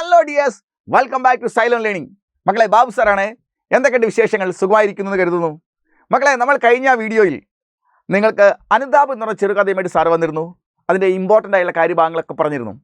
Hello dears, welcome back to silent learning. മക്കളെ, ബാബു സാറാണ്. എന്തൊക്കെയുണ്ട് വിശേഷങ്ങൾ? സുഖമായിരിക്കുന്നു എന്ന് കരുതുന്നു. മക്കളെ, നമ്മൾ കഴിഞ്ഞ വീഡിയോയിൽ നിങ്ങൾക്ക് അനുതാപ് എന്ന് പറഞ്ഞ ചെറുകഥയുമായിട്ട് സാറ് വന്നിരുന്നു. അതിൻ്റെ ഇമ്പോർട്ടൻ്റ് ആയിട്ടുള്ള കാര്യഭാഗങ്ങളൊക്കെ പറഞ്ഞിരുന്നു.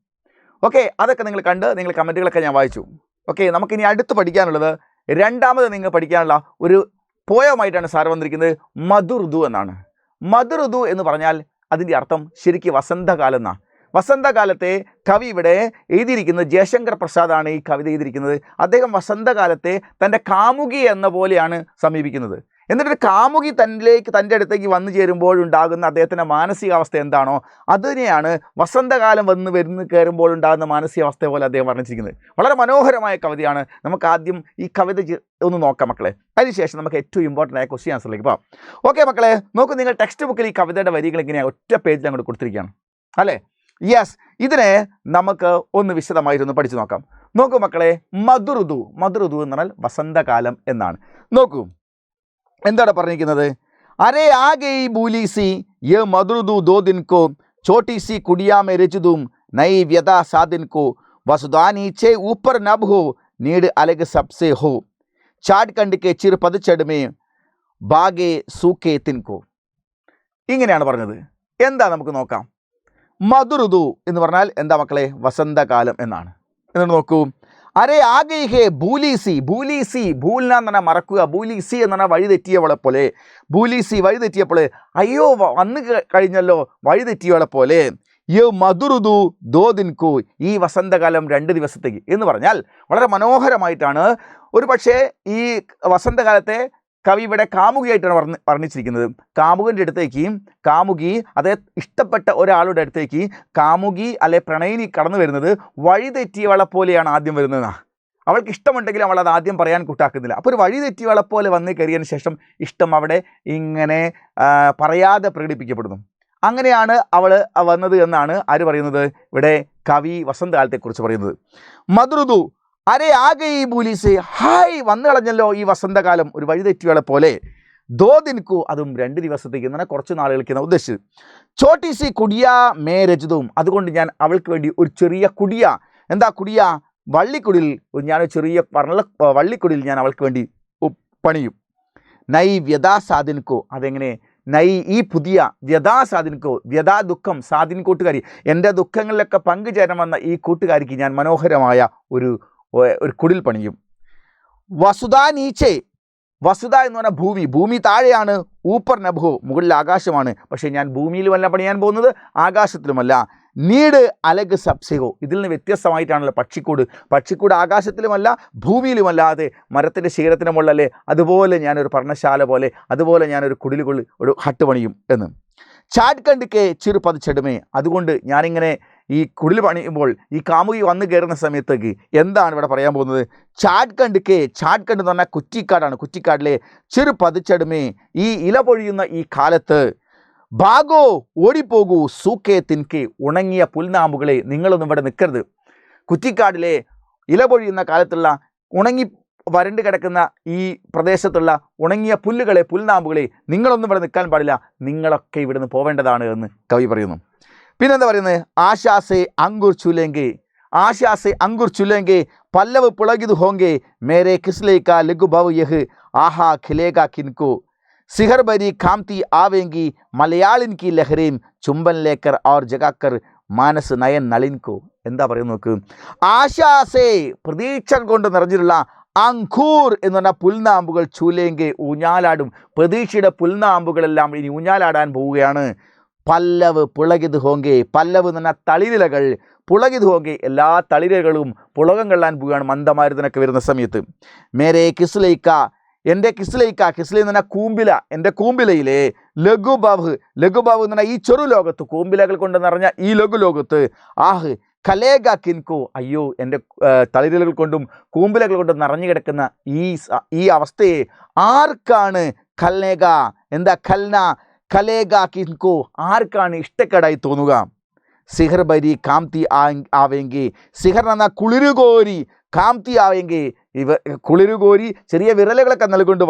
ഓക്കെ, അതൊക്കെ നിങ്ങൾ കണ്ട് നിങ്ങൾ കമൻറ്റുകളൊക്കെ ഞാൻ വായിച്ചു. ഓക്കെ, നമുക്കിനി അടുത്ത് പഠിക്കാനുള്ളത് രണ്ടാമത് നിങ്ങൾ പഠിക്കാനുള്ള ഒരു പോയമായിട്ടാണ് സാറ് വന്നിരിക്കുന്നത്. മധുഋതു എന്നാണ്. മധുഋതു എന്ന് പറഞ്ഞാൽ അതിൻ്റെ അർത്ഥം ശരിക്കും വസന്തകാലം എന്നാണ്. വസന്തകാലത്തെ കവി ഇവിടെ എഴുതിയിരിക്കുന്നത് ജയശങ്കർ പ്രസാദാണ് ഈ കവിത എഴുതിയിരിക്കുന്നത്. അദ്ദേഹം വസന്തകാലത്തെ തൻ്റെ കാമുകി എന്ന പോലെയാണ് സമീപിക്കുന്നത്. എന്നിട്ടൊരു കാമുകി തൻ്റെ അടുത്തേക്ക് വന്നു ചേരുമ്പോഴുണ്ടാകുന്ന അദ്ദേഹത്തിൻ്റെ മാനസികാവസ്ഥ എന്താണോ അതിനെയാണ് വസന്തകാലം വരുന്നു കയറുമ്പോഴുണ്ടാകുന്ന മാനസികാവസ്ഥ പോലെ അദ്ദേഹം വർണ്ണിച്ചിരിക്കുന്നത്. വളരെ മനോഹരമായ കവിതയാണ്. നമുക്ക് ആദ്യം ഈ കവിത ഒന്ന് നോക്കാം മക്കളെ. അതിനുശേഷം നമുക്ക് ഏറ്റവും ഇമ്പോർട്ടൻ്റ് ആയ ക്വസ്റ്റ്യൻ ആൻസറിലേക്ക് പോകാം. ഓക്കെ മക്കളെ, നോക്കൂ, നിങ്ങൾ ടെക്സ്റ്റ് ബുക്കിൽ ഈ കവിതയുടെ വരികൾ ഇങ്ങനെയാണ് ഒറ്റ പേജിൽ അങ്ങോട്ട് കൊടുത്തിരിക്കുകയാണ് അല്ലേ? യെസ്, ഇതിനെ നമുക്ക് ഒന്ന് വിശദമായിട്ടൊന്ന് പഠിച്ചു നോക്കാം. നോക്കൂ മക്കളെ, മധുഋതു എന്ന് പറഞ്ഞാൽ വസന്തകാലം എന്നാണ്. നോക്കൂ എന്താണ് പറഞ്ഞിരിക്കുന്നത്. അരേ ആ ഗയി ബൂലീസി യേ മധുഋതു ദോ ദിൻ കോ ചോട്ടി സി കുടിയാ മേ രചുദും നൈ വ്യത സാദിൻ കോ വസുധാ നീച്ചെ ഊപ്പർ നബ് ഹോ നീട് അലഗ് സബ്സെ ഹോ ചാട് കണ്ട് കെ ചിർ പതിച്ചടുമേ ബാഗെ സൂക്കെ തിൻകോ. ഇങ്ങനെയാണ് പറഞ്ഞത്. എന്താ നമുക്ക് നോക്കാം. മധുഋതു എന്ന് പറഞ്ഞാൽ എന്താ മക്കളെ? വസന്തകാലം എന്നാണ്. എന്നിട്ട് നോക്കൂ, അരേ ആകെ ഹേ ഭൂലീസി. ഭൂൽന എന്ന് പറഞ്ഞാൽ മറക്കുക. ഭൂലീസി എന്ന് പറഞ്ഞാൽ വഴിതെറ്റിയവളെ പോലെ. ഭൂലീസി വഴിതെറ്റിയപ്പോൾ, അയ്യോ വന്നു കഴിഞ്ഞല്ലോ വഴിതെറ്റിയവളെ പോലെ. യോ മധുഋതു ദോ ദിൻ കോ, ഈ വസന്തകാലം 2 ദിവസത്തേക്ക് എന്ന് പറഞ്ഞാൽ വളരെ മനോഹരമായിട്ടാണ്. ഒരു പക്ഷേ ഈ വസന്തകാലത്തെ കവി ഇവിടെ കാമുകിയായിട്ടാണ് വർണ്ണിച്ചിരിക്കുന്നത്. കാമുകൻ്റെ അടുത്തേക്ക് കാമുകി, അതായത് ഇഷ്ടപ്പെട്ട ഒരാളുടെ അടുത്തേക്ക് കാമുകി അല്ലെ പ്രണയിനി കടന്നു വരുന്നത് വഴിതെറ്റിയവളെ പോലെയാണ് ആദ്യം വരുന്നത്. അവൾക്ക് ഇഷ്ടമുണ്ടെങ്കിലും അവൾ അത് ആദ്യം പറയാൻ കൂട്ടാക്കുന്നില്ല. അപ്പോൾ ഒരു വഴിതെറ്റിയവളെ പോലെ വന്ന് കയറിയതിന് ശേഷം ഇഷ്ടം അവിടെ ഇങ്ങനെ പറയാതെ പ്രകടിപ്പിക്കപ്പെടുന്നു. അങ്ങനെയാണ് അവൾ വന്നത് എന്നാണ് ആര് പറയുന്നത്? ഇവിടെ കവി വസന്തകാലത്തെക്കുറിച്ച് പറയുന്നത്. മധുഋതു അരേ ആകെ ഈ ബൂലീസ്, ഹായ് വന്നു കളഞ്ഞല്ലോ ഈ വസന്തകാലം ഒരു വഴിതെറ്റികളെ പോലെ. ദോ ദിൻകു, അതും 2 ദിവസത്തേക്ക് എന്ന് പറഞ്ഞാൽ കുറച്ച് നാളുകൾക്ക് ഉദ്ദേശിച്ചത്. ചോട്ടി സി കുടിയാ മേ രചിതും, അതുകൊണ്ട് ഞാൻ അവൾക്ക് വേണ്ടി ഒരു ചെറിയ കുടിയ, എന്താ കുടിയ? വള്ളിക്കുടിൽ, ഞാനൊരു ചെറിയ വള്ളിക്കുടിൽ ഞാൻ അവൾക്ക് വേണ്ടി പണിയും. നൈ വ്യഥാ സാധിൻകോ, അതെങ്ങനെ? നൈ ഈ പുതിയ, വ്യഥാ സാധിൻകോ, വ്യഥാ ദുഃഖം, സാധിൻ കൂട്ടുകാരി, എൻ്റെ ദുഃഖങ്ങളിലൊക്കെ പങ്കുചേരാൻ വന്ന ഈ കൂട്ടുകാരിക്ക് ഞാൻ മനോഹരമായ ഒരു കുടിൽ പണിയും. വസുധാ നീച്ചെ, വസുധ എന്ന് പറഞ്ഞാൽ ഭൂമി താഴെയാണ്. ഊപ്പർ നഭോ, മുകളിൽ ആകാശമാണ്. പക്ഷേ ഞാൻ ഭൂമിയിലുമല്ല പണിയാൻ പോകുന്നത്, ആകാശത്തിലുമല്ല. നീട് അലഗ് സബ്സെഹോ, ഇതിൽ നിന്ന് വ്യത്യസ്തമായിട്ടാണല്ലോ പക്ഷിക്കൂട് ആകാശത്തിലുമല്ല ഭൂമിയിലുമല്ലാതെ മരത്തിൻ്റെ ശീലത്തിന് മുകളിലല്ലേ. അതുപോലെ ഞാനൊരു പർണശാല പോലെ, അതുപോലെ ഞാനൊരു കുടിലുകളിൽ ഒരു ഹട്ട് പണിയും എന്ന്. ചാട് കണ്ടിക്കെ ചിറു പതിച്ചെടുമേ, അതുകൊണ്ട് ഞാനിങ്ങനെ ഈ കുടിൽ പണിയുമ്പോൾ ഈ കാമുകി വന്നു കയറുന്ന സമയത്തേക്ക് എന്താണ് ഇവിടെ പറയാൻ പോകുന്നത്? ചാട് കണ്ട് എന്ന് പറഞ്ഞാൽ കുറ്റിക്കാടാണ്. കുറ്റിക്കാടിലെ ചെറു പതിച്ചടുമേ, ഈ ഇല പൊഴിയുന്ന ഈ കാലത്ത്, ഭാഗോ ഓടിപ്പോകൂ, സൂക്കെ തിൻകെ, ഉണങ്ങിയ പുൽനാമ്പുകളെ നിങ്ങളൊന്നും ഇവിടെ നിൽക്കരുത്. കുറ്റിക്കാടിലെ ഇല പൊഴിയുന്ന കാലത്തുള്ള ഉണങ്ങി വരണ്ട് കിടക്കുന്ന ഈ പ്രദേശത്തുള്ള ഉണങ്ങിയ പുൽനാമ്പുകളെ നിങ്ങളൊന്നും ഇവിടെ നിൽക്കാൻ പാടില്ല, നിങ്ങളൊക്കെ ഇവിടുന്ന് പോവേണ്ടതാണ് എന്ന് കവി പറയുന്നു. പിന്നെന്താ പറയുന്നത്? ആശാസെ അങ്കുർ ചുലേങ്കെ പല്ലവ് പുളകിത് ഹോങ്കെ മേരെ കിസ്ലേക്ക ലഘുഭവ് യഹ് ആഹാ ഖിലേഗ കിൻകോ സിഹർ ബരി ഖാംതി ആവേങ്കി മലയാളിൻ കി ലഹരീം ചുംബൻ ലേക്കർ और ജഗാക്കർ മാനസ് നയൻ നളിൻകോ. എന്താ പറയുന്നത് നോക്ക്. ആശാസെ, പ്രതീക്ഷ കൊണ്ട് നിറഞ്ഞിട്ടുള്ള, അങ്കൂർ എന്ന് പറഞ്ഞാൽ പുൽനാമ്പുകൾ, ചൂലേങ്കെ ഊഞ്ഞാലാടും. പ്രതീക്ഷയുടെ പുൽനാമ്പുകളെല്ലാം ഇനി ഊഞ്ഞാലാടാൻ പോവുകയാണ്. പല്ലവ് പുളകിത് ഹോങ്കെ, പല്ലവ് എന്ന് പറഞ്ഞാൽ തളിരിലകൾ, പുളകിത് ഹോങ്കെ എല്ലാ തളിരകളും പുളകം കൊള്ളാൻ പോവുകയാണ് മന്ദമാരുതനൊക്കെ വരുന്ന സമയത്ത്. മേരെ കിസ്ലൈക്ക, എൻ്റെ കിസ്ലൈക്ക, കിസ്ലൈ എന്ന് പറഞ്ഞാൽ കൂമ്പില, എൻ്റെ കൂമ്പിലയിലെ ലഘുബാവ് എന്ന് പറഞ്ഞാൽ ഈ ചെറു ലോകത്ത്, കൂമ്പിലകൾ കൊണ്ട് നിറഞ്ഞ ഈ ലഘുലോകത്ത്, ആഹ് ഖലേഗ കിൻകോ, അയ്യോ എൻ്റെ തളിരലുകൾ കൊണ്ടും കൂമ്പിലകൾ കൊണ്ടും നിറഞ്ഞു കിടക്കുന്ന ഈ അവസ്ഥയെ ആർക്കാണ് ഖൽനേഗ, എന്താ ഖൽന ഖലേഗ കിൻകോ, ആർക്കാണ് ഇഷ്ടക്കേടായി തോന്നുക? സിഹർ ബരി കാംതി ആവേങ്കി, സിഹർ എന്ന കുളിരുകോരി, കാംതി ആവേങ്കി ഇവ കുളിരുകോരി ചെറിയ വിരലുകളൊക്കെ നൽകൊണ്ട്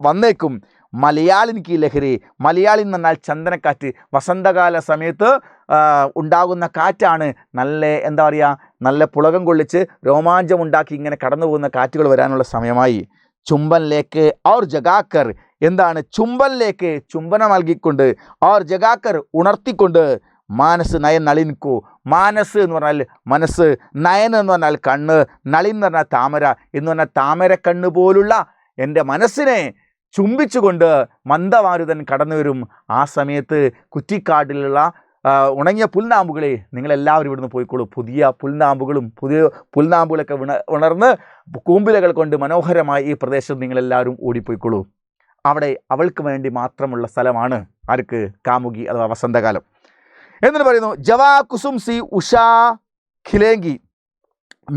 വന്നേക്കും. മലയാളിൻ കി ലഹരി. മലയാളി എന്ന് പറഞ്ഞാൽ ചന്ദനക്കാറ്റ്. വസന്തകാല സമയത്ത് ഉണ്ടാകുന്ന കാറ്റാണ്. നല്ല എന്താ പറയുക, നല്ല പുളകം കൊള്ളിച്ച് രോമാഞ്ചം ഉണ്ടാക്കി ഇങ്ങനെ കടന്നു പോകുന്ന കാറ്റുകൾ വരാനുള്ള സമയമായി. ചുംബനിലേക്ക് ഔർ ജഗാക്കർ. എന്താണ് ചുംബനിലേക്ക്? ചുംബനം നൽകിക്കൊണ്ട്, ഔർ ജഗാക്കർ ഉണർത്തിക്കൊണ്ട്, മാനസ് നയൻ നളിൻകു. മാനസ് എന്ന് പറഞ്ഞാൽ മനസ്സ്, നയൻ എന്ന് പറഞ്ഞാൽ കണ്ണ്, നളിൻ എന്ന് പറഞ്ഞാൽ താമര എന്ന് പറഞ്ഞാൽ താമര കണ്ണ് പോലുള്ള എൻ്റെ മനസ്സിനെ ചുംബിച്ചുകൊണ്ട് മന്ദമാരുതൻ കടന്നു വരും. ആ സമയത്ത് കുറ്റിക്കാട്ടിലുള്ള ഉണങ്ങിയ പുൽനാമ്പുകളെ നിങ്ങളെല്ലാവരും ഇവിടുന്ന് പോയിക്കോളൂ. പുതിയ പുൽനാമ്പുകളൊക്കെ ഉണർന്ന് കൂമ്പിലകൾ കൊണ്ട് മനോഹരമായി ഈ പ്രദേശത്ത് നിങ്ങളെല്ലാവരും ഓടിപ്പോയിക്കോളൂ. അവിടെ അവൾക്ക് വേണ്ടി മാത്രമുള്ള സ്ഥലമാണ് ആർക്ക്? കാമുകി അഥവാ വസന്തകാലം. എന്നിട്ട് പറയുന്നു ജവാ കുസും സി ഉഷാ ഖിലേങ്കി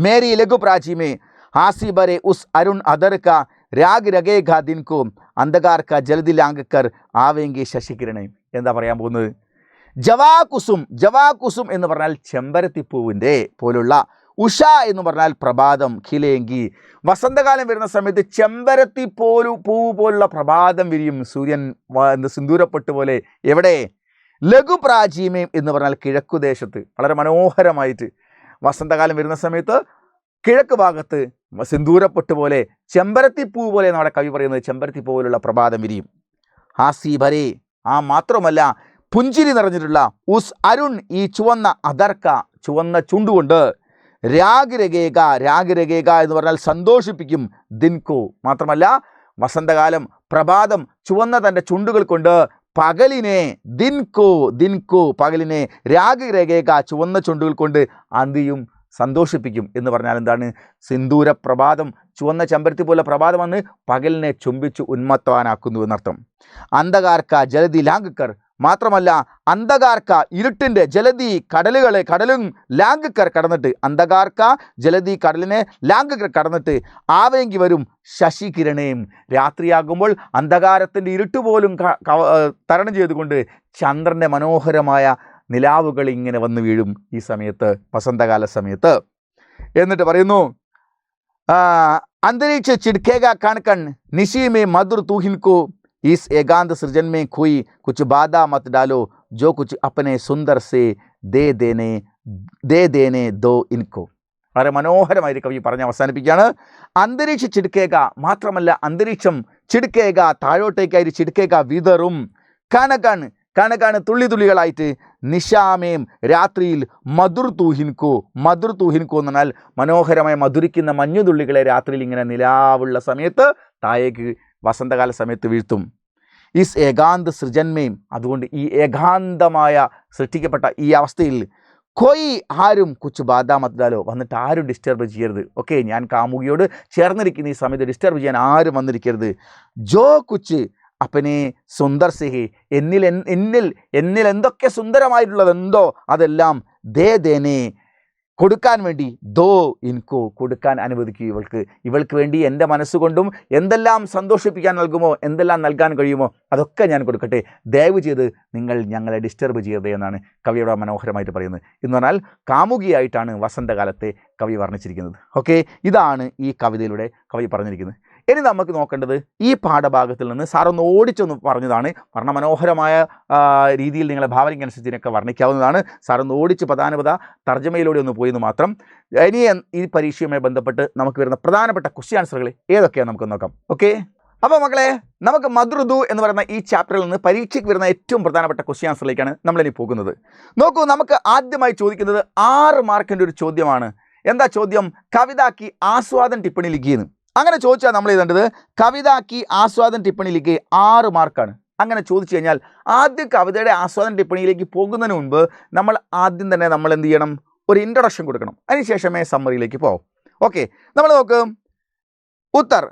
മേരി ലഘു പ്രാചീമേ ഹാസി ബരെ ഉസ് അരുൺ അദർ കാ രാഗ് രഗേഘ ദിൻകോ അന്ധകാർ കാ ജൽദി ലാംഗക്കർ ആവേങ്കി ശശികിരണയും. എന്താ പറയാൻ പോകുന്നത്? ജവാ കുസും എന്ന് പറഞ്ഞാൽ ചെമ്പരത്തിപ്പൂവിൻ്റെ പോലുള്ള, ഉഷ എന്ന് പറഞ്ഞാൽ പ്രഭാതം, ഖിലേങ്കി വസന്തകാലം വരുന്ന സമയത്ത് ചെമ്പരത്തി പൂവ് പോലുള്ള പ്രഭാതം വിരിയും. സൂര്യൻ സിന്ദൂരപ്പെട്ട് പോലെ. എവിടെ? ലഘു പ്രാചീമയും എന്ന് പറഞ്ഞാൽ കിഴക്കുദേശത്ത് വളരെ മനോഹരമായിട്ട് വസന്തകാലം വരുന്ന സമയത്ത് കിഴക്ക് ഭാഗത്ത് സിന്ദൂരപ്പെട്ട് പോലെ ചെമ്പരത്തിപ്പൂ പോലെ നമ്മുടെ കവി പറയുന്നത് ചെമ്പരത്തിപ്പൂ പോലുള്ള പ്രഭാതം വിരിയും. ഹാസി ഭരേ, ആ മാത്രമല്ല പുഞ്ചിരി നിറഞ്ഞിട്ടുള്ള, ഉസ് അരുൺ ഈ ചുവന്ന അദർക്ക ചുവന്ന ചുണ്ടുകൊണ്ട്, രാഗ് രഗേക എന്ന് പറഞ്ഞാൽ സന്തോഷിപ്പിക്കും, ദിൻകു മാത്രമല്ല വസന്തകാലം പ്രഭാതം ചുവന്ന തൻ്റെ ചുണ്ടുകൾ കൊണ്ട് പകലിനെ, ദിൻകു പകലിനെ, രാഗ് രഗേക ചുവന്ന ചുണ്ടുകൾ കൊണ്ട് അന്തിയും സന്തോഷിപ്പിക്കും എന്ന് പറഞ്ഞാൽ എന്താണ്? സിന്ദൂര പ്രഭാതം, ചുവന്ന ചെമ്പരത്തി പോലെ പ്രഭാതം വന്ന് പകലിനെ ചുംബിച്ചു ഉന്മത്തവാനാക്കുന്നു എന്നർത്ഥം. അന്ധകാർക്ക ജലതി ലാംഗക്കർ മാത്രമല്ല അന്ധകാർക്ക ഇരുട്ടിൻ്റെ, ജലതി കടലും ലാംഗക്കർ കടന്നിട്ട്, അന്ധകാർക്ക ജലതി കടലിനെ ലാംഗക്കർ കടന്നിട്ട്, ആവേങ്കി വരും ശശികിരണയും. രാത്രിയാകുമ്പോൾ അന്ധകാരത്തിൻ്റെ ഇരുട്ട് പോലും തരണം ചെയ്തുകൊണ്ട് ചന്ദ്രൻ്റെ മനോഹരമായ നിലാവുകൾ ഇങ്ങനെ വന്നു വീഴും ഈ സമയത്ത്, വസന്തകാല സമയത്ത്. എന്നിട്ട് പറയുന്നു അന്തരീക്ഷ ചിടുക്കേക കൺ നിശി മേ മധുർ തൂഹിൻകോ इस एकांत सृजन में कोई कुछ बाधा मत डालो जो कुछ अपने सुंदर से दे देने दो इनको. വളരെ മനോഹരമായി കവി പറഞ്ഞ് അവസാനിപ്പിക്കുകയാണ്. അന്തരീക്ഷ ചിടുക്കേക മാത്രമല്ല അന്തരീക്ഷം ചിടുക്കേക താഴോട്ടേക്കായി ചിടുക്കേക വിതറും, കണക്കാണ് തുള്ളികളായിട്ട്, നിശാമേം രാത്രിയിൽ മധുർ തൂഹിൻകോ എന്ന് പറഞ്ഞാൽ മനോഹരമായി മധുരിക്കുന്ന മഞ്ഞുതുള്ളികളെ രാത്രിയിൽ ഇങ്ങനെ നിലാവുള്ള സമയത്ത് താഴേക്ക് വസന്തകാല സമയത്ത് വീഴ്ത്തും. ഇസ് ഏകാന്ത സൃജന്മയും, അതുകൊണ്ട് ഈ ഏകാന്തമായ സൃഷ്ടിക്കപ്പെട്ട ഈ അവസ്ഥയിൽ കൊയ് ആരും കുച്ച് ബാധാമത്താലോ വന്നിട്ട് ആരും ഡിസ്റ്റർബ് ചെയ്യരുത്. ഓക്കെ, ഞാൻ കാമുകിയോട് ചേർന്നിരിക്കുന്ന ഈ സമയത്ത് ഡിസ്റ്റർബ് ചെയ്യാൻ ആരും വന്നിരിക്കരുത്. ജോ കുച്ച് അപ്പനെ സുന്ദർ സിഹി, എന്നിൽ എന്തൊക്കെ സുന്ദരമായിട്ടുള്ളതെന്തോ അതെല്ലാം ദേനെ കൊടുക്കാൻ വേണ്ടി, ദോ ഇൻകോ കൊടുക്കാൻ അനുവദിക്കൂ ഇവൾക്ക് വേണ്ടി എൻ്റെ മനസ്സുകൊണ്ടും എന്തെല്ലാം സന്തോഷിപ്പിക്കാൻ നൽകുമോ, എന്തെല്ലാം നൽകാൻ കഴിയുമോ അതൊക്കെ ഞാൻ കൊടുക്കട്ടെ. ദയവ് ചെയ്ത് നിങ്ങൾ ഞങ്ങളെ ഡിസ്റ്റർബ് ചെയ്യരുത് എന്നാണ് കവിയുടെ മനോഹരമായിട്ട് പറയുന്നത്. എന്ന് പറഞ്ഞാൽ കാമുകിയായിട്ടാണ് വസന്തകാലത്തെ കവി വർണ്ണിച്ചിരിക്കുന്നത്. ഓക്കെ, ഇതാണ് ഈ കവിതയിലൂടെ കവി പറഞ്ഞിരിക്കുന്നത്. ഇനി നമുക്ക് നോക്കേണ്ടത് ഈ പാഠഭാഗത്തിൽ നിന്ന് സാറൊന്ന് ഓടിച്ചൊന്ന് പറഞ്ഞതാണ്. വർണ്ണമനോഹരമായ രീതിയിൽ നിങ്ങളെ ഭാവനയ്ക്കനുസരിച്ച് ഇതിനൊക്കെ വർണ്ണിക്കാവുന്നതാണ്. സാറൊന്ന് ഓടിച്ച് പ്രധാനപ്പെട്ട തർജ്ജമയിലൂടെ ഒന്ന് പോയെന്ന് മാത്രം. ഇനി ഈ പരീക്ഷയുമായി ബന്ധപ്പെട്ട് നമുക്ക് വരുന്ന പ്രധാനപ്പെട്ട ക്വസ്റ്റ്യൻ ആൻസറുകൾ ഏതൊക്കെയാണ് നമുക്ക് നോക്കാം. ഓക്കെ, അപ്പോൾ മക്കളെ നമുക്ക് മദ്രുദു എന്ന് പറയുന്ന ഈ ചാപ്റ്ററിൽ നിന്ന് പരീക്ഷയ്ക്ക് വരുന്ന ഏറ്റവും പ്രധാനപ്പെട്ട ക്വസ്റ്റ്യൻ ആൻസറിലേക്കാണ് നമ്മളിനി പോകുന്നത്. നോക്കൂ, നമുക്ക് ആദ്യമായി ചോദിക്കുന്നത് 6 മാർക്കിൻ്റെ ഒരു ചോദ്യമാണ്. എന്താ ചോദ്യം? കവിതാക്കി ആസ്വാദൻ ടിപ്പണി ലിഖിയെന്ന്. അങ്ങനെ ചോദിച്ചാൽ നമ്മൾ എഴുതേണ്ടത് കവിതാക്കി ആസ്വാദൻ ടിപ്പണിയിലേക്ക് 6 മാർക്കാണ്. അങ്ങനെ ചോദിച്ചു കഴിഞ്ഞാൽ ആദ്യം കവിതയുടെ ആസ്വാദന ടിപ്പണിയിലേക്ക് പോകുന്നതിന് മുൻപ് നമ്മൾ ആദ്യം തന്നെ നമ്മൾ എന്ത് ചെയ്യണം? ഒരു ഇൻട്രൊഡക്ഷൻ കൊടുക്കണം. അതിനുശേഷമേ സമ്മറിയിലേക്ക് പോകാം. ഓക്കെ, നമ്മൾ നോക്ക്. ഉത്തർ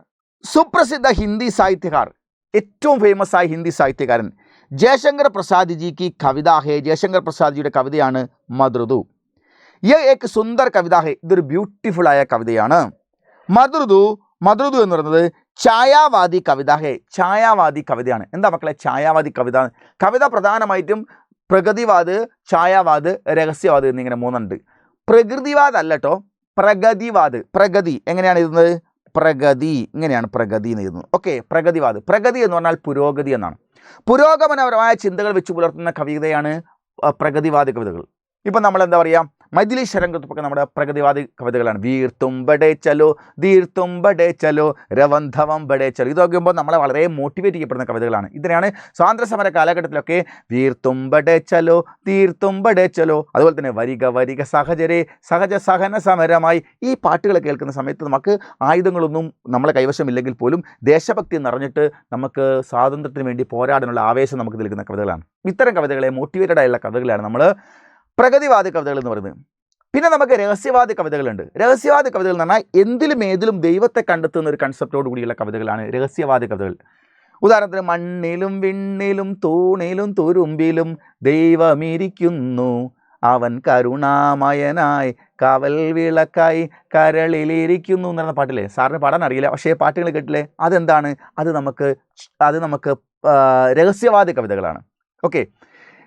സുപ്രസിദ്ധ ഹിന്ദി സാഹിത്യകാർ, ഏറ്റവും ഫേമസ് ആയ ഹിന്ദി സാഹിത്യകാരൻ ജയശങ്കർ പ്രസാദ് ജിക്ക് കവിത ഹേ. ജയശങ്കർ പ്രസാദ്ജിയുടെ കവിതയാണ് മദ്രുദു. യഹ് ഏക് സുന്ദർ കവിത ഹേ, ഇതൊരു ബ്യൂട്ടിഫുൾ ആയ കവിതയാണ്. മദ്രുദു എന്ന് പറയുന്നത് ഛായാവാദി കവിത ഹേ, ഛായാവാദി കവിതയാണ്. എന്താ മക്കളെ ഛായാവാദി കവിത? കവിത പ്രധാനമായിട്ടും പ്രഗതിവാദ്, ഛായാവാദ്, രഹസ്യവാദ് എന്നിങ്ങനെ 3 ഉണ്ട്. പ്രകൃതിവാദ് അല്ല കേട്ടോ, പ്രഗതിവാദ്. പ്രഗതി എങ്ങനെയാണ് എഴുതുന്നത്? പ്രഗതി, ഇങ്ങനെയാണ് പ്രഗതി എന്ന് എഴുതുന്നത്. ഓക്കെ, പ്രഗതിവാദ്. പ്രഗതി എന്ന് പറഞ്ഞാൽ പുരോഗതി എന്നാണ്. പുരോഗമനപരമായ ചിന്തകൾ വെച്ച് പുലർത്തുന്ന കവിതയാണ് പ്രഗതിവാദി കവിതകൾ. ഇപ്പം നമ്മൾ എന്താ പറയുക, മൈഥിലി ശരംഗത്തൊക്കെ നമ്മുടെ പ്രഗതിവാദി കവിതകളാണ്. വീർ തുമ്പടേ ചലോ, ധീർ തുമ്പടേ ചലോ, രവന്ധവം ബടേ ചലോ. ഇത് നോക്കുമ്പോൾ നമ്മളെ വളരെ മോട്ടിവേറ്റ് ചെയ്യപ്പെടുന്ന കവിതകളാണ്. ഇതിനെയാണ് സ്വാതന്ത്ര്യ സമര കാലഘട്ടത്തിലൊക്കെ വീർ തുമ്പടേ ചലോ, ധീർ തുമ്പടേ ചലോ, അതുപോലെ തന്നെ വരിക വരിക സഹചരെ, സഹജ സഹന സമരമായി. ഈ പാട്ടുകൾ കേൾക്കുന്ന സമയത്ത് നമുക്ക് ആയുധങ്ങളൊന്നും നമ്മളെ കൈവശമില്ലെങ്കിൽ പോലും ദേശഭക്തി നിറഞ്ഞിട്ട് നമുക്ക് സ്വാതന്ത്ര്യത്തിന് വേണ്ടി പോരാടാനുള്ള ആവേശം നമുക്ക് നൽകുന്ന കവിതകളാണ്. ഇത്തരം കവിതകളെ മോട്ടിവേറ്റഡ് ആയുള്ള കവിതകളാണ് നമ്മൾ പ്രഗതിവാദി കവിതകൾ എന്ന് പറയുന്നത്. പിന്നെ നമുക്ക് രഹസ്യവാദി കവിതകളുണ്ട്. രഹസ്യവാദി കവിതകൾ എന്ന് പറഞ്ഞാൽ എന്തിലും ഏതിലും ദൈവത്തെ കണ്ടെത്തുന്ന ഒരു കൺസെപ്റ്റോട് കൂടിയുള്ള കവിതകളാണ് രഹസ്യവാദി കവിതകൾ. ഉദാഹരണത്തിന് മണ്ണിലും വിണ്ണിലും തൂണിലും തുരുമ്പിലും ദൈവമിരിക്കുന്നു, അവൻ കരുണാമയനായി കാവൽ വിളക്കായി കരളിലിരിക്കുന്നു എന്ന് പറയുന്ന പാട്ടില്ലേ, സാറിന് പാടാൻ അറിയില്ല, പക്ഷേ പാട്ടുകൾ കേട്ടില്ലേ, അതെന്താണ്? അത് നമുക്ക് രഹസ്യവാദി കവിതകളാണ്. ഓക്കെ,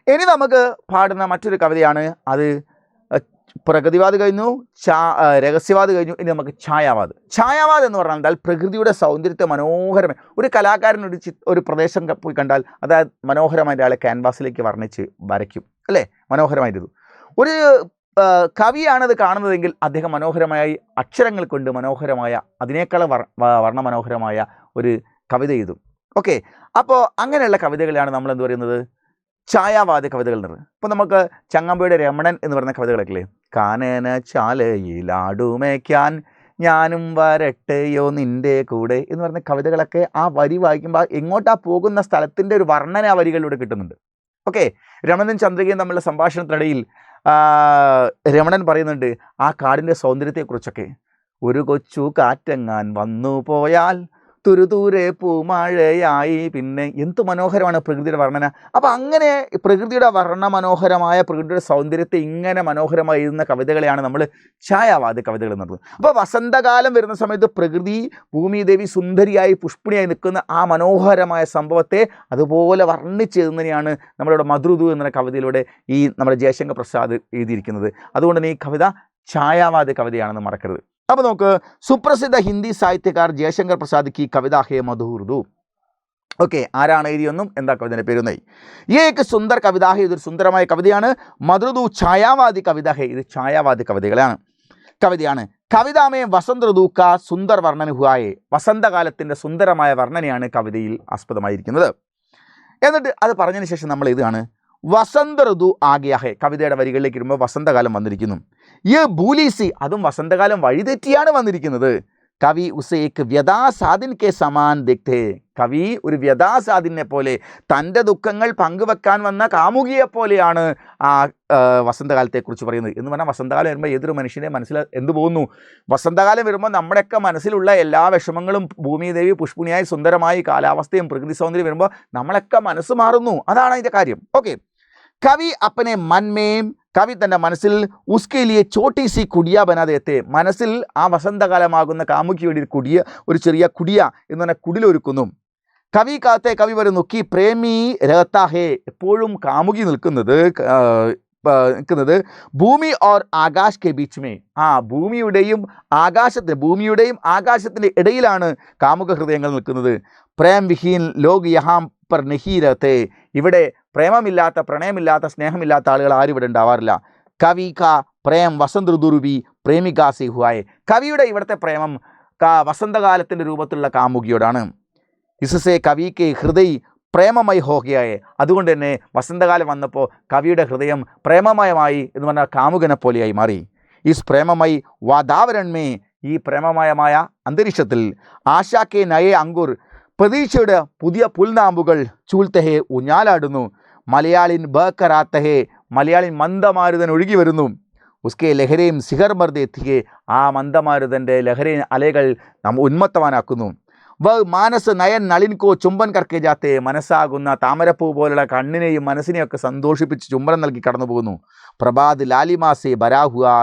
ഇനി നമുക്ക് പാടുന്ന മറ്റൊരു കവിതയാണ്, അത് പ്രഗതിവാദ് കഴിഞ്ഞു, രഹസ്യവാദ് കഴിഞ്ഞു. ഇനി നമുക്ക് ഛായാവാദ്. ഛായാവാദ് എന്ന് പറഞ്ഞാൽ പ്രകൃതിയുടെ സൗന്ദര്യത്തെ മനോഹരമായി, ഒരു കലാകാരൻ ഒരു പ്രദേശം പോയി കണ്ടാൽ അതായത് മനോഹരമായിട്ട് അയാളെ ക്യാൻവാസിലേക്ക് വർണ്ണിച്ച് വരയ്ക്കും, അല്ലേ? മനോഹരമായിരുന്നു. ഒരു കവിയാണത് കാണുന്നതെങ്കിൽ അദ്ദേഹം മനോഹരമായി അക്ഷരങ്ങൾ കൊണ്ട് മനോഹരമായ, അതിനേക്കാൾ വർണ്ണമനോഹരമായ ഒരു കവിത എഴുതും. ഓക്കെ, അപ്പോൾ അങ്ങനെയുള്ള കവിതകളാണ് നമ്മൾ എന്ത് പറയുന്നത്, ഛായാവാദി കവിതകൾ എന്ന് പറയുന്നത്. ഇപ്പോൾ നമുക്ക് ചങ്ങമ്പുഴയുടെ രമണൻ എന്ന് പറയുന്ന കവിതകളൊക്കെ, കാനന ചാലയിലാടുമേക്കാൻ ഞാനും വരട്ടെയോ നിൻ്റെ കൂടെ എന്ന് പറയുന്ന കവിതകളൊക്കെ ആ വരി വായിക്കുമ്പോൾ എങ്ങോട്ടാ പോകുന്ന സ്ഥലത്തിൻ്റെ ഒരു വർണ്ണന ആ വരികളിലൂടെ കിട്ടുന്നുണ്ട്. ഓക്കെ, രമണനും ചന്ദ്രികയും തമ്മിലുള്ള സംഭാഷണത്തിനിടയിൽ രമണൻ പറയുന്നുണ്ട് ആ കാടിൻ്റെ സൗന്ദര്യത്തെക്കുറിച്ചൊക്കെ. ഒരു കൊച്ചു കാറ്റങ്ങാൻ വന്നു പോയാൽ തുരുതൂരെ പൂമഴയായി. പിന്നെ എന്തു മനോഹരമാണ് പ്രകൃതിയുടെ വർണ്ണന. അപ്പോൾ അങ്ങനെ പ്രകൃതിയുടെ മനോഹരമായ പ്രകൃതിയുടെ സൗന്ദര്യത്തെ ഇങ്ങനെ മനോഹരമായി എഴുതുന്ന കവിതകളെയാണ് നമ്മൾ ഛായാവാദി കവിതകൾ എന്ന് പറയുന്നത്. അപ്പോൾ വസന്തകാലം വരുന്ന സമയത്ത് പ്രകൃതി, ഭൂമിദേവി സുന്ദരിയായി പുഷ്പിണിയായി നിൽക്കുന്ന ആ മനോഹരമായ സംഭവത്തെ അതുപോലെ വർണ്ണിച്ചെഴുതുന്നതിനെയാണ് നമ്മളിവിടെ മധുരുതു എന്ന കവിതയിലൂടെ ഈ നമ്മുടെ ജയശങ്കർ പ്രസാദ് എഴുതിയിരിക്കുന്നത്. അതുകൊണ്ട് തന്നെ ഈ കവിത ഛായാവാദി കവിതയാണെന്ന് മറക്കരുത്. അപ്പോൾ നമുക്ക് സുപ്രസിദ്ധ ഹിന്ദി സാഹിത്യകാർ ജയശങ്കർ പ്രസാദ് की कविता है मधुर. ഓക്കെ, ആരാണ് എഴുതിയൊന്നും എന്താ കവിതയുടെ പേരുന്നായി. ഈ एक सुंदर कविता है, ഇതൊരു സുന്ദരമായ കവിതയാണ്. മധുരദു ഛായാവാദി കവിത है, ഇത് ഛായാവാദി കവിതയാണ്. കവിതാമേ വസന്ത ഋതു കാ സുന്ദർ വർണ്ണന ഹുആ है, വസന്തകാലത്തിൻ്റെ സുന്ദരമായ വർണ്ണനയാണ് കവിതയിൽ ആസ്പദമായിരിക്കുന്നത്. എന്നിട്ട് അത് പറഞ്ഞതിന് ശേഷം നമ്മൾ ഇതാണ് വസന്ത ഋതു ആഗിയ ഹെ, കവിതയുടെ വരികളിലേക്ക് വരുമ്പോൾ വസന്തകാലം വന്നിരിക്കുന്നു. ഈ ഭൂലീസി, അതും വസന്തകാലം വഴിതെറ്റിയാണ് വന്നിരിക്കുന്നത്. കവി ഉസേ ഏക് വ്യഥാസാദിൻ കെ സമാൻ ദേഖ്തേ, കവി ഒരു വ്യഥാസാദിനെ പോലെ തൻ്റെ ദുഃഖങ്ങൾ പങ്കുവെക്കാൻ വന്ന കാമുകിയെ പോലെയാണ് ആ വസന്തകാലത്തെക്കുറിച്ച് പറയുന്നത്. എന്ന് പറഞ്ഞാൽ വസന്തകാലം വരുമ്പോൾ ഏതൊരു മനുഷ്യൻ്റെ മനസ്സിൽ എന്ത് പോകുന്നു, വസന്തകാലം വരുമ്പോൾ നമ്മുടെയൊക്കെ മനസ്സിലുള്ള എല്ലാ വിഷമങ്ങളും, ഭൂമിദേവി പുഷ്പിണിയായി സുന്ദരമായി കാലാവസ്ഥയും പ്രകൃതി സൗന്ദര്യം വരുമ്പോൾ നമ്മളൊക്കെ മനസ്സ് മാറുന്നു. അതാണ് അതിൻ്റെ കാര്യം. ഓക്കെ, കവി അപ്പനെ മൻമേം, കവി തൻ്റെ മനസ്സിൽ ഉസ്കെ ലിയെ ചോട്ടി സി കുടിയ ബനാദേത്തെ, മനസ്സിൽ ആ വസന്തകാലമാകുന്ന കാമുക്ക് വേണ്ടി ഒരു ചെറിയ കുടിയ എന്ന് പറഞ്ഞാൽ കുടിലൊരുക്കുന്നു. കവി കാത്തെ, കവി വരുന്നു കി പ്രേമി രഹത്താ ഹേ, എപ്പോഴും കാമുകി നിൽക്കുന്നത് ഭൂമി or Akash K beach may, ഭൂമിയുടെയും ആകാശത്തിൻ്റെ ഇടയിലാണ് കാമുക ഹൃദയങ്ങൾ നിൽക്കുന്നത്. പ്രേം വിഹീൻ ലോക് യഹാം പർ നഹീ രഹത്തെ, ഇവിടെ പ്രേമമില്ലാത്ത, പ്രണയമില്ലാത്ത, സ്നേഹമില്ലാത്ത ആളുകൾ ആരും ഇവിടെ ഉണ്ടാവാറില്ല. കവി കാ പ്രേം വസന്ത ഋതുരൂപി പ്രേമികാ സെ ഹുആയേ, കവിയുടെ ഇവിടുത്തെ പ്രേമം വസന്തകാലത്തിൻ്റെ രൂപത്തിലുള്ള കാമുകിയോടാണ്. ഇസസേ കവി കെ ഹൃദയ് പ്രേമമയ ഹോഗയായെ, അതുകൊണ്ട് തന്നെ വസന്തകാലം വന്നപ്പോൾ കവിയുടെ ഹൃദയം പ്രേമമയമായി എന്ന് പറഞ്ഞാൽ കാമുകനെ പോലെയായി മാറി. ഇസ് പ്രേമമയി വാതാവരൺമേ, ഈ പ്രേമമയമായ അന്തരീക്ഷത്തിൽ ആശാ കെ നയേ അങ്കുർ, പ്രതീക്ഷയുടെ പുതിയ പുൽനാമ്പുകൾ ചൂൽത്തഹേ ഊഞ്ഞാലാടുന്നു. മലയാളിൻ ബക്കറാത്തഹേ, മലയാളിൻ മന്ദമാരുതൻ ഒഴുകി വരുന്നു. ഉസ്കെ ലഹരയും സിഹർ മർദ്ദെത്തിയെ, ആ മന്ദമാരുതൻ്റെ ലഹരി അലകൾ നാം ഉന്മത്തവാനാക്കുന്നു. മാനസ് നയൻ നളിൻകോ ചുംബൻ കർക്കെ ജാത്തെ, മനസ്സാകുന്ന താമരപ്പൂ പോലുള്ള കണ്ണിനെയും മനസ്സിനെയൊക്കെ സന്തോഷിപ്പിച്ച് ചുംബനം നൽകി കടന്നു പോകുന്നു. പ്രഭാത് ലാലിമാസെ ബരാഹുആ,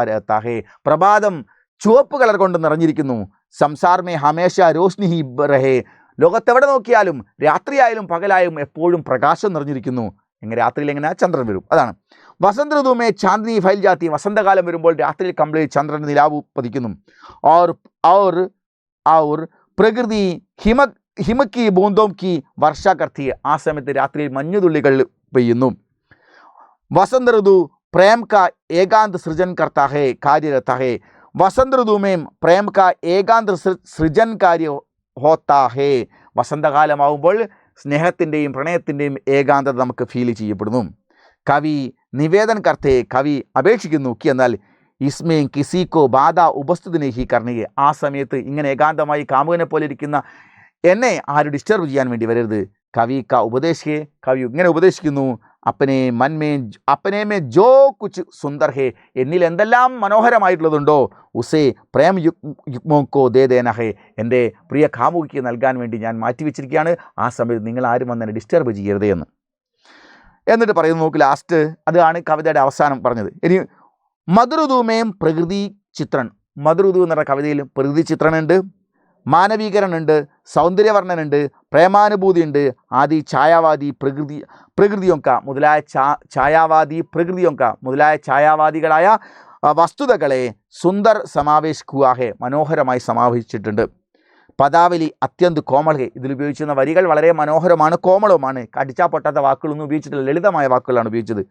പ്രഭാതം ചുവപ്പ് കളർ കൊണ്ട് നിറഞ്ഞിരിക്കുന്നു. സംസാർ മേ ഹമേശ രോഷ്നി ഹി റഹേ, ലോകത്തെവിടെ നോക്കിയാലും രാത്രിയായാലും പകലായും എപ്പോഴും പ്രകാശം നിറഞ്ഞിരിക്കുന്നു. എങ്ങനെ രാത്രിയിൽ എങ്ങനെ ചന്ദ്രൻ വരും, അതാണ്. വസന്ത ഋതുമേ ചാന്ദിനി ഫൈൽ ജാത്തി, വസന്തകാലം വരുമ്പോൾ രാത്രിയിൽ കംപ്ലീറ്റ് ചന്ദ്രൻ നിലാവ് പതിക്കുന്നു. और और പ്രകൃതി हिम की बूंदों की वर्षा करती है. ആ സമയത്ത് രാത്രിയിൽ മഞ്ഞുതുള്ളികൾ പെയ്യുന്നു. वसंत ऋतु प्रेम का एकांत सृजन करता है, कार्य रहता है. वसंत ऋतु में प्रेम का एकांत सृजन कार्य होता है. വസന്തകാലമാവുമ്പോൾ സ്നേഹത്തിൻ്റെയും പ്രണയത്തിൻ്റെയും ഏകാന്തത നമുക്ക് ഫീൽ ചെയ്യപ്പെടുന്നു. കവി നിവേദൻ കർത്തെ, കവി അപേക്ഷിക്കുന്നു കി എന്നാൽ ഇസ്മേ കിസിക്കോ ബാധ ഉപസ്ഥിതിനെ ഹി കർണിയെ. ആ സമയത്ത് ഇങ്ങനെ ഏകാന്തമായി കാമുകനെ പോലെ ഇരിക്കുന്ന എന്നെ ആരും ഡിസ്റ്റർബ് ചെയ്യാൻ വേണ്ടി വരരുത്. കവി ക ഉപദേശിയെ, കവി ഇങ്ങനെ ഉപദേശിക്കുന്നു. അപ്പനെ മേ ജോ കുച്ച് സുന്ദർ ഹേ, എന്നിൽ എന്തെല്ലാം മനോഹരമായിട്ടുള്ളതുണ്ടോ ഉസേ പ്രേം യുഗ്മോക്കോ ദേ ദേന ഹേ, എൻ്റെ പ്രിയ കാമുകിക്ക് നൽകാൻ വേണ്ടി ഞാൻ മാറ്റിവെച്ചിരിക്കുകയാണ്. ആ സമയത്ത് നിങ്ങൾ ആരും വന്നെ ഡിസ്റ്റർബ് ചെയ്യരുതേ എന്ന്. എന്നിട്ട് പറയുന്നു, നോക്ക് ലാസ്റ്റ് അതാണ് കവിതയുടെ അവസാനം പറഞ്ഞത്. ഇനി മധുരധൂമേം പ്രകൃതി ചിത്രൺ. മധുരധു എന്ന് പറഞ്ഞ കവിതയിൽ പ്രകൃതി ചിത്രണുണ്ട്, മാനവീകരണമുണ്ട്, സൗന്ദര്യവർണ്ണനുണ്ട്, പ്രേമാനുഭൂതിയുണ്ട്, ആദി ഛായാവാദി പ്രകൃതിയൊക്ക മുതലായ മുതലായ ഛായാവാദികളായ വസ്തുതകളെ സുന്ദർ സമാവേശ് കുവാഹെ, മനോഹരമായി സമാവേശിച്ചിട്ടുണ്ട്. പദാവലി അത്യന്ത് കോമൾ ഹെ, ഇതിൽ ഉപയോഗിച്ചിരുന്ന വരികൾ വളരെ മനോഹരമാണ്, കോമളവുമാണ്. കടിച്ചാൽ പൊട്ടാത്ത വാക്കുകളൊന്നും ഉപയോഗിച്ചിട്ടില്ല, ലളിതമായ വാക്കുകളാണ് ഉപയോഗിച്ചത്.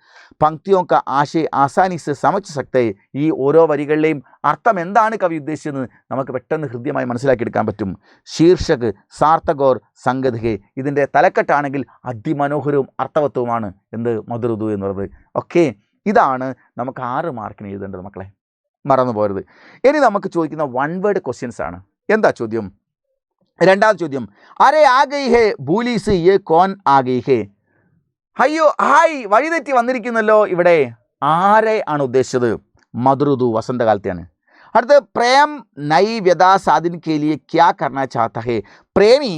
പങ്ക്തിയൊക്ക ആശയ ആസാനിസ് സമച്ച് സക്തേ, ഈ ഓരോ വരികളിലെയും അർത്ഥം എന്താണ് കവി ഉദ്ദേശിച്ചതെന്ന് നമുക്ക് പെട്ടെന്ന് ഹൃദ്യമായി മനസ്സിലാക്കിയെടുക്കാൻ പറ്റും. ശീർഷക് സാർത്ഥകോർ സംഗത് ഹെ, ഇതിൻ്റെ തലക്കെട്ടാണെങ്കിൽ അതിമനോഹരവും അർത്ഥവത്വവുമാണ് എന്ത് മധുരധു എന്ന് പറയുന്നത്. ഓക്കെ, ഇതാണ് നമുക്ക് 6 മാർക്കിന് എഴുതേണ്ടത് മക്കളെ, മറന്നു പോരുത്. ഇനി നമുക്ക് ചോദിക്കുന്ന 1 വേർഡ് ക്വസ്റ്റ്യൻസ് ആണ്. എന്താ ചോദ്യം? രണ്ടാമത്തെ ചോദ്യം, അരെ ആ ഗയി ഹേ ഭൂലീസ് യേ കോൻ ആ ഗയി ഹേ. അയ്യോ ഹായ്, വഴിതെറ്റി വന്നിരിക്കുന്നല്ലോ. ഇവിടെ ആരെ ആണ് ഉദ്ദേശിച്ചത്? മധുരധു, വസന്തകാലത്തെയാണ്. അടുത്ത് പ്രേം നൈ വ്യഥാ സാധിൻ കെ ലിയെ ക്യാ കർണ ചാഹത്ത ഹേ. പ്രേമി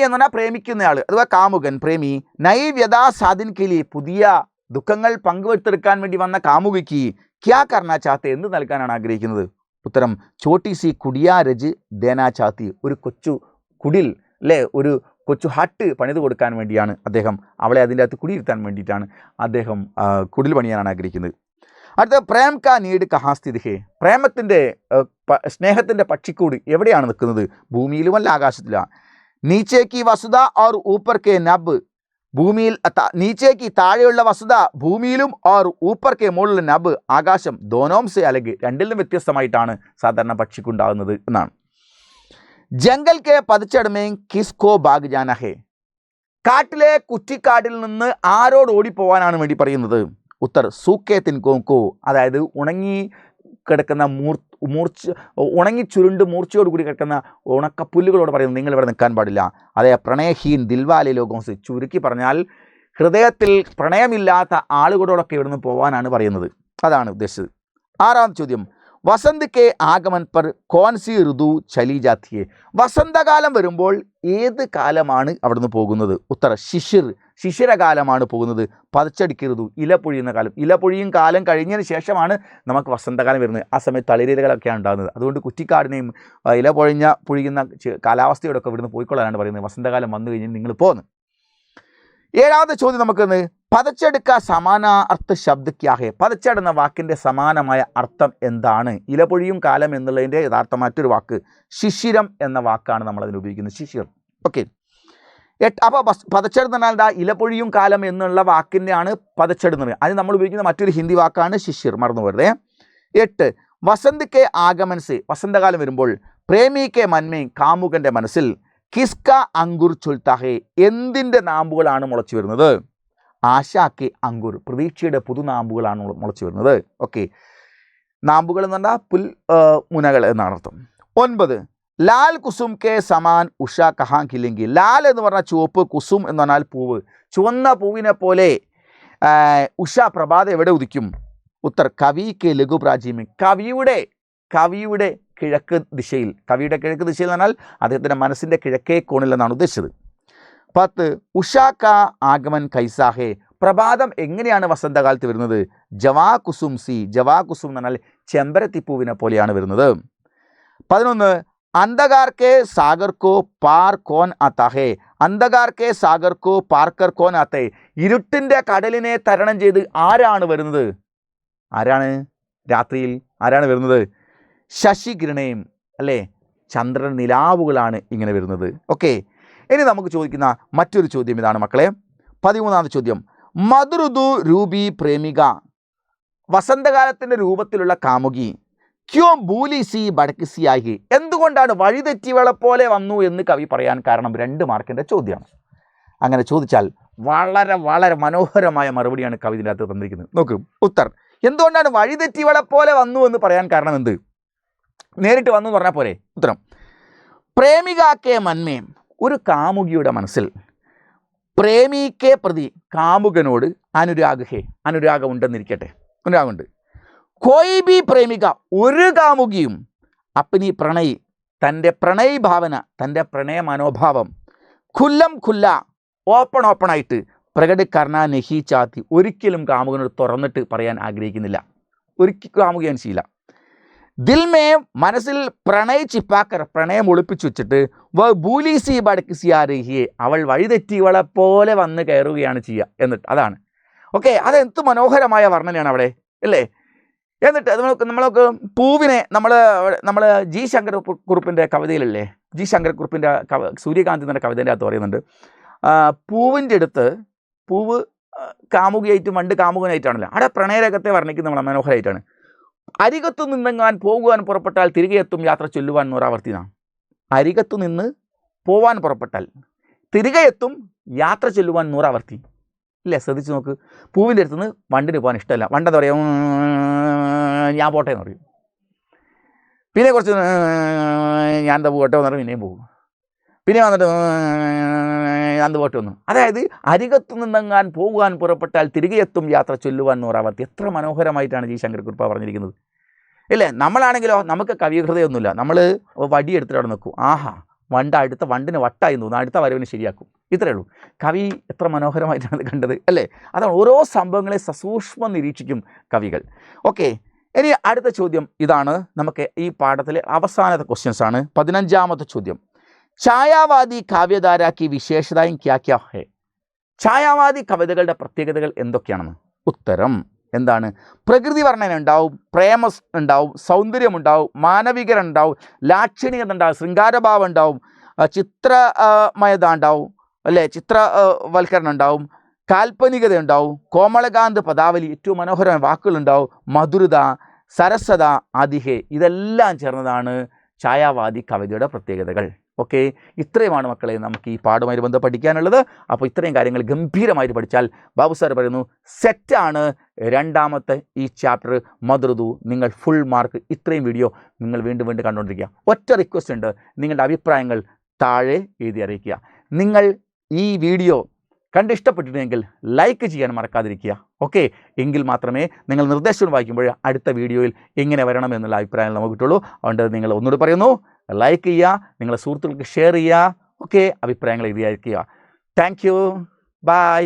എന്ന് പറഞ്ഞാൽ പ്രേമിക്കുന്നയാൾ അഥവാ കാമുകൻ, പ്രേമി നൈ വ്യഥാ സാധിൻ കെ ലിയെ, പുതിയ ദുഃഖങ്ങൾ പങ്കുവെടുത്തെടുക്കാൻ വേണ്ടി വന്ന കാമുകിക്ക് ക്യാ കർണ ചാഹത്തെ, എന്ത് നൽകാനാണ് ആഗ്രഹിക്കുന്നത്? ഉത്തരം ചോട്ടി സി കുടിയാ രജ് ദേനാ ചാത്തി, ഒരു കൊച്ചു കുടിൽ അല്ലേ, ഒരു കൊച്ചു ഹട്ട് പണിത് കൊടുക്കാൻ വേണ്ടിയാണ് അദ്ദേഹം, അവളെ അതിൻ്റെ അകത്ത് കുടിയിരുത്താൻ വേണ്ടിയിട്ടാണ് അദ്ദേഹം കുടിൽ പണിയാനാണ് ആഗ്രഹിക്കുന്നത്. അടുത്ത പ്രേം കാ നീഡ് കഹാ സ്ഥിതി ഹേ. പ്രേമത്തിൻ്റെ സ്നേഹത്തിൻ്റെ പക്ഷിക്കൂട് എവിടെയാണ് നിൽക്കുന്നത്? ഭൂമിയിലുമല്ല ആകാശത്തിലാണ്. നീച്ചേക്ക് വസുത ഓർ ഊപ്പർ കെ നബ്, ഭൂമിയിൽ നീച്ചേക്ക് താഴെയുള്ള വസുത ഭൂമിയിലും ഓർ ഊപ്പർ കെ മുകളിലുള്ള നബ് ആകാശം, ദോനോം സെ അലഗ്, രണ്ടിലും വ്യത്യസ്തമായിട്ടാണ് സാധാരണ പക്ഷിക്കുണ്ടാകുന്നത് എന്നാണ്. ജംഗൽ കെ പതിച്ചടമേ കിസ്കോ ബാഗ് ജാന ഹേ. കാട്ടിലെ കുറ്റിക്കാട്ടിൽ നിന്ന് ആരോട് ഓടിപ്പോവാനാണ് വേണ്ടി പറയുന്നത്? ഉത്തർ സൂക്കേ തിൻകോക്കോ, അതായത് ഉണങ്ങി കിടക്കുന്ന ഉണങ്ങി ചുരുണ്ട് മൂർച്ചയോടുകൂടി കിടക്കുന്ന ഉണക്കപ്പുല്ലുകളോട് പറയുന്നത് നിങ്ങൾ ഇവിടെ നിൽക്കാൻ പാടില്ല. അതേ പ്രണയഹീൻ ദിൽവാലെ ലോകോസ്, ചുരുക്കി പറഞ്ഞാൽ ഹൃദയത്തിൽ പ്രണയമില്ലാത്ത ആളുകളോടൊക്കെ ഇവിടുന്ന് പോകാനാണ് പറയുന്നത്, അതാണ് ഉദ്ദേശിച്ചത്. 6ാം ചോദ്യം, വസന്ത് കെ ആഗമൻ പർ കോൻസി ഋതു ചലി ജാത്തിയെ. വസന്തകാലം വരുമ്പോൾ ഏത് കാലമാണ് അവിടുന്ന് പോകുന്നത്? ഉത്തര ശിശിരകാലമാണ് പോകുന്നത്. പതച്ചടിക്ക് ഋതു, ഇല പൊഴിയുന്ന കാലം. ഇല പൊഴിയും കാലം കഴിഞ്ഞതിന് ശേഷമാണ് നമുക്ക് വസന്തകാലം വരുന്നത്. ആ സമയത്ത് തളിരിലകളൊക്കെയാണ് ഉണ്ടാകുന്നത്. അതുകൊണ്ട് കുറ്റിക്കാടിനെയും ഇല പൊഴിയുന്ന കാലാവസ്ഥയോടൊക്കെ ഇവിടുന്ന് പോയിക്കൊള്ളാനാണ് പറയുന്നത്. വസന്തകാലം വന്നു കഴിഞ്ഞാൽ നിങ്ങൾ പോകുന്നു. 7ാമത്തെ ചോദ്യം നമുക്കൊന്ന്, പതച്ചെടുക്ക സമാന അർത്ഥ ശബ്ദ ക്യാ ഹേ. പതച്ചെട് എന്ന വാക്കിൻ്റെ സമാനമായ അർത്ഥം എന്താണ്? ഇലപൊഴിയും കാലം എന്നുള്ളതിൻ്റെ യഥാർത്ഥ മറ്റൊരു വാക്ക് ശിശിരം എന്ന വാക്കാണ് നമ്മളതിന് ഉപയോഗിക്കുന്നത്, ശിശിർ. ഓക്കെ, അപ്പോൾ പതച്ചെട് എന്ന് പറഞ്ഞാൽ ഇലപൊഴിയും കാലം എന്നുള്ള വാക്കിൻ്റെ ആണ് പതച്ചെട് എന്ന് പറയുന്നത്. അതിന് നമ്മൾ ഉപയോഗിക്കുന്ന മറ്റൊരു ഹിന്ദി വാക്കാണ് ശിശിർ, മറന്നു പോരുതേ. 8 വസന്ത് കെ ആഗമൻസ്, വസന്തകാലം വരുമ്പോൾ പ്രേമി കെ മന്മേ, കാമുകൻ്റെ മനസ്സിൽ കിസ്ക അങ്കുർ ചുൽത്താ ഹേ, എന്തിൻ്റെ നാമ്പുകളാണ് മുളച്ചു വരുന്നത്? ആശാക്കെ അങ്കുർ, പ്രതീക്ഷയുടെ പുതുനാമ്പുകളാണ് മുളച്ചു വരുന്നത്. ഓക്കെ, നാമ്പുകൾ എന്ന് പറഞ്ഞാൽ മുനകൾ എന്നാണ് അർത്ഥം. 9 ലാൽ കുസും കെ സമാൻ ഉഷ കഹാൻ കില്ലെങ്കിൽ. ലാൽ എന്ന് പറഞ്ഞാൽ ചുവപ്പ്, കുസും എന്ന് പറഞ്ഞാൽ പൂവ്. ചുവന്ന പൂവിനെ പോലെ ഉഷ പ്രഭാത എവിടെ ഉദിക്കും? ഉത്തർ കവി കെ ലഘു പ്രാചീമി, കവിയുടെ കിഴക്ക് ദിശയിൽ. കവിയുടെ കിഴക്ക് ദിശയിൽ എന്ന് പറഞ്ഞാൽ അദ്ദേഹത്തിൻ്റെ മനസ്സിൻ്റെ കിഴക്കേ കോണിൽ എന്നാണ് ഉദ്ദേശിച്ചത്. 10 ഉഷാ കാ ആഗമൻ കൈസാഹേ. പ്രഭാതം എങ്ങനെയാണ് വസന്തകാലത്ത് വരുന്നത്? ജവാ കുസും സി, ജവാ കുസും എന്ന് പറഞ്ഞാൽ ചെമ്പരത്തിപ്പൂവിനെ പോലെയാണ് വരുന്നത്. 11 അന്ധകാർ കെ സാഗർ കോ പാർ കോൻ ആത്താ ഹേ. അന്ധകാർ കെ സാഗർ കോ പാർക്കർ കോൻ ആത്തേ. ഇരുട്ടിൻ്റെ കടലിനെ തരണം ചെയ്ത് ആരാണ് വരുന്നത്? ആരാണ് രാത്രിയിൽ ആരാണ് വരുന്നത്? ശശികിരണയും അല്ലേ? ചന്ദ്രൻ നിലാവുകളാണ് ഇങ്ങനെ വരുന്നത്. ഓക്കെ, ഇനി നമുക്ക് ചോദിക്കുന്ന മറ്റൊരു ചോദ്യം ഇതാണ് മക്കളെ. 13ാമത്തെ ചോദ്യം. മധുഋതു രൂപി പ്രേമിക, വസന്തകാലത്തിൻ്റെ രൂപത്തിലുള്ള കാമുകി, ക്യോ ഭൂലിസി ബടക്കിസിയായി, എന്തുകൊണ്ടാണ് വഴിതെറ്റിവളെ പോലെ വന്നു എന്ന് കവി പറയാൻ കാരണം? 2 മാർക്കിൻ്റെ ചോദ്യമാണ്. അങ്ങനെ ചോദിച്ചാൽ വളരെ വളരെ മനോഹരമായ മറുപടിയാണ് കവി ഇതിൻ്റെ അകത്ത് തന്നിരിക്കുന്നത്. നോക്കൂ ഉത്തർ. എന്തുകൊണ്ടാണ് വഴിതെറ്റിവളെ പോലെ വന്നു എന്ന് പറയാൻ കാരണം എന്ത്? നേരിട്ട് വന്നു എന്ന് പറഞ്ഞാൽ പോരെ? ഉത്തരം. പ്രേമികാക്കെ മന്മേ, ഒരു കാമുകിയുടെ മനസ്സിൽ, പ്രേമിക്കെ പ്രതി, കാമുകനോട്, അനുരാഗഹേ, അനുരാഗമുണ്ടെന്നിരിക്കട്ടെ, അനുരാഗമുണ്ട്. കോയി ബി പ്രേമിക, ഒരു കാമുകിയും, അപ്പനി പ്രണയി, തൻ്റെ പ്രണയി ഭാവന, തൻ്റെ പ്രണയ മനോഭാവം, ഖുല്ലം ഖുല്ല, ഓപ്പണായിട്ട്, പ്രകടിക്കർണ നെഹി ചാത്തി, ഒരിക്കലും കാമുകനോട് തുറന്നിട്ട് പറയാൻ ആഗ്രഹിക്കുന്നില്ല. ഒരിക്കലും കാമുകയാൻ ശീല. ദിൽമേ, മനസ്സിൽ പ്രണയ് ചിപ്പാക്കർ, പ്രണയം ഒളിപ്പിച്ചു വെച്ചിട്ട്, വ ഭൂലിസി ബടക്കിസിയാരഹിയെ, അവൾ വഴിതെറ്റിവളെ പോലെ വന്ന് കയറുകയാണ് ചെയ്യുക. എന്നിട്ട് അതാണ്. ഓക്കെ, അതെന്ത് മനോഹരമായ വർണ്ണനയാണ് അവിടെ, അല്ലേ? എന്നിട്ട് നമ്മളൊക്കെ പൂവിനെ നമ്മൾ ജി ശങ്കർ കുറുപ്പിൻ്റെ കവിതയിലല്ലേ, ജി ശങ്കർ കുറുപ്പിൻ്റെ സൂര്യകാന്തി എന്ന കവിതേൻ്റെ അകത്ത് പറയുന്നുണ്ട്, പൂവിൻ്റെ അടുത്ത് പൂവ് കാമുകിയായിട്ടും വണ്ട് കാമുകനായിട്ടാണല്ലോ. അവിടെ പ്രണയരംഗത്തെ വർണ്ണിക്കുന്ന നമ്മൾ മനോഹരമായിട്ടാണ്. അരികത്തു നിന്നെങ്ങാൻ പോകുവാൻ പുറപ്പെട്ടാൽ തിരികെ എത്തും യാത്ര ചൊല്ലുവാൻ നൂറാവർത്തി. അരികത്തു നിന്ന് പോവാൻ പുറപ്പെട്ടാൽ തിരികെ എത്തും യാത്ര ചൊല്ലുവാൻ നൂറാവർത്തി. ഇല്ലേ? ശ്രദ്ധിച്ച് നോക്ക്. പൂവിൻ്റെ അടുത്ത് നിന്ന് വണ്ടിന് പോകാൻ ഇഷ്ടമല്ല. വണ്ടെന്താ പറയുക, ഞാൻ പോട്ടെ എന്ന് പറയും. പിന്നെ കുറച്ച് ഞാൻ എന്താ പോട്ടെ എന്ന് പറയും, പിന്നെയും പോകും. പിന്നെ വന്നിട്ട് ഞാൻ പോട്ടെ ഒന്നും. അതായത് അരികത്തു നിന്നെങ്ങാൻ പോകുവാൻ പുറപ്പെട്ടാൽ തിരികെ എത്തും യാത്ര ചൊല്ലുവാൻ നൂറാവർത്തി. എത്ര മനോഹരമായിട്ടാണ് ജി ശങ്കരക്കുറുപ്പ പറഞ്ഞിരിക്കുന്നത്, ഇല്ലേ? നമ്മളാണെങ്കിലോ നമുക്ക് കവിഹൃദയമൊന്നുമില്ല. നമ്മൾ വടിയെടുത്തിട്ട് അവിടെ നിൽക്കും. ആഹാ, അടുത്ത വണ്ടിന് വട്ടായി തോന്നുന്നു, അടുത്ത വരവിന് ശരിയാക്കും. ഇത്രയേ ഉള്ളൂ. കവി എത്ര മനോഹരമായിട്ടാണ് കണ്ടത്, അല്ലേ? അതാണ് ഓരോ സംഭവങ്ങളെ സസൂക്ഷ്മം നിരീക്ഷിക്കും കവികൾ. ഓക്കെ, ഇനി അടുത്ത ചോദ്യം ഇതാണ്. നമുക്ക് ഈ പാഠത്തിലെ അവസാനത്തെ ക്വസ്റ്റ്യൻസ് ആണ്. 15ാമത്തെ ചോദ്യം. ഛായാവാദി കാവ്യധാര കി വിശേഷതയും ക്യാ ക്യാ ഹേ? ഛായാവാദി കവിതകളുടെ പ്രത്യേകതകൾ എന്തൊക്കെയാണെന്ന്. ഉത്തരം എന്താണ്? പ്രകൃതി വർണ്ണന ഉണ്ടാവും, പ്രേമ ഉണ്ടാവും, സൗന്ദര്യമുണ്ടാവും, മാനവികത ഉണ്ടാവും, ലാക്ഷണികത ഉണ്ടാവും, ശൃംഗാരഭാവം ഉണ്ടാവും, ചിത്രമയത ഉണ്ടാവും, അല്ലേ? ചിത്രവൽക്കരണം ഉണ്ടാവും, കാൽപ്പനികത ഉണ്ടാവും, കോമളകാന്ത് പദാവലി, ഏറ്റവും മനോഹരമായ വാക്കുകളുണ്ടാവും, മധുരത, സരസത, അതിഹേ, ഇതെല്ലാം ചേർന്നതാണ് ഛായാവാദി കവിതയുടെ പ്രത്യേകതകൾ. ഓക്കെ, ഇത്രയുമാണ് മക്കളെ നമുക്ക് ഈ പാഠവുമായി ബന്ധം പഠിക്കാനുള്ളത്. അപ്പോൾ ഇത്രയും കാര്യങ്ങൾ ഗംഭീരമായിട്ട് പഠിച്ചാൽ ബാബു സാർ പറയുന്നു സെറ്റാണ് 2ാമത്തെ ഈ ചാപ്റ്റർ മധുരതു. നിങ്ങൾ ഫുൾ മാർക്ക്. ഇത്രയും വീഡിയോ നിങ്ങൾ വീണ്ടും വീണ്ടും കണ്ടുകൊണ്ടിരിക്കുക. ഒറ്റ റിക്വസ്റ്റ് ഉണ്ട്, നിങ്ങളുടെ അഭിപ്രായങ്ങൾ താഴെ എഴുതി അറിയിക്കുക. നിങ്ങൾ ഈ വീഡിയോ കണ്ടിഷ്ടപ്പെട്ടിട്ടുണ്ടെങ്കിൽ ലൈക്ക് ചെയ്യാൻ മറക്കാതിരിക്കുക. ഓക്കെ, എങ്കിൽ മാത്രമേ നിങ്ങൾ നിർദ്ദേശങ്ങൾ വായിക്കുമ്പോൾ അടുത്ത വീഡിയോയിൽ എങ്ങനെ വരണം എന്നുള്ള അഭിപ്രായങ്ങൾ നമുക്ക് കിട്ടുള്ളൂ. അതുകൊണ്ട് നിങ്ങൾ ഒന്നുകൂടി പറയുന്നു, ലൈക്ക് ചെയ്യുക, നിങ്ങളുടെ സുഹൃത്തുക്കൾക്ക് ഷെയർ ചെയ്യുക. ഓക്കെ, അഭിപ്രായങ്ങൾ എഴുതി അയക്കുക. Thank you, by.